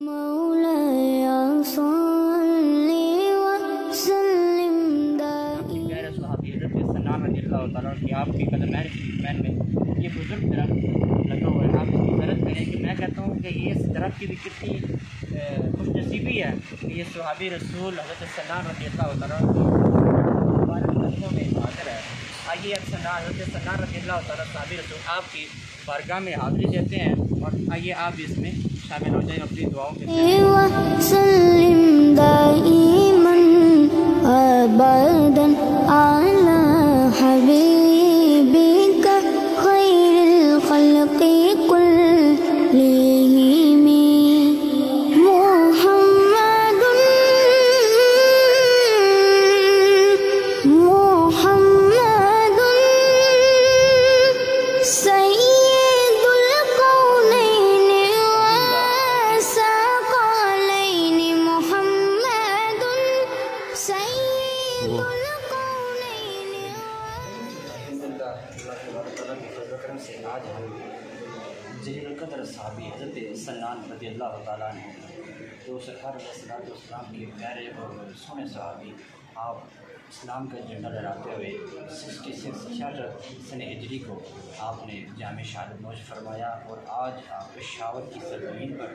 مولاي صل وسلم دائما. پیارے صحابی حضرت سنان رضی اللہ تعالیٰ کی آپ کی قدمین میں یہ بزرگ درخت لگا ہوا ہے. آپ اس کی زیارت کریں کہ میں کہتا ہوں کہ یہ اس درخت کی بھی کتنی خوش نصیبی ہے کہ یہ صحابی رسول حضرت سنان رضی اللہ تعالیٰ کی مبارک قدموں میں حاضر ہے. آئیے اب حضرت سنان رضی اللہ تعالیٰ صحابی رسول آپ کی بارگاہ میں حاضری دیتے ہیں اور آئیے آپ بھی اس میں شامل ہو جائیں اپنی دعاؤں کے ساتھ. وسلم دائما ابدا على حبيبك خير الخلق كلهم محمد محمد سيد الكونين والثقلين محمد سيد الكونين. الحمدللہ اللہ تبارک تعالیٰ کے فضل و کرم سے آج ہم جلیل القدر صحابی حضرت سنان رضی اللہ تعالیٰ نے جو سرکار علیہ السلام کے پیارے اور سونے صحابی آپ اسلام کا جھنڈا لہراتے ہوئے 66 سن ہجری کو آپ نے جامع شہادت نوش فرمایا اور آج آپ پشاور کی سرزمین پر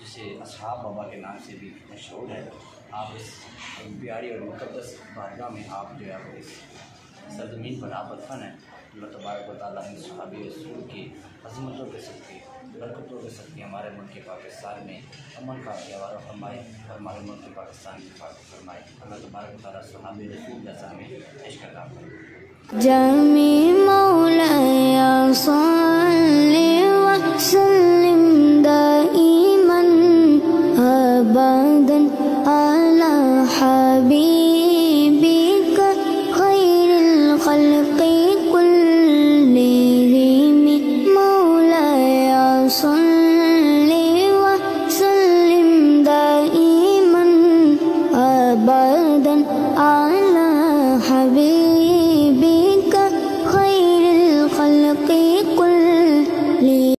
جسے اصحاب بابا کے نام سے بھی مشہور ہے آپ اس پیاری اور مقدس بارگاہ میں آپ جو ہے اس سرزمین پر آپ دفن ہیں. اللہ تبارک و تعالیٰ ان صحابی رسول کی عظمتوں کے صدقے برکتوں کے صدقے ہمارے ملک پاکستان میں امن کا گہوارہ فرمائے اور ہمارے ملک پاکستان کی حفاظت فرمائے. اللہ تبارک و تعالیٰ صحابی رسول جیسا ہمیں عشق عطا فرمائے. جمی مولاي صل وسلم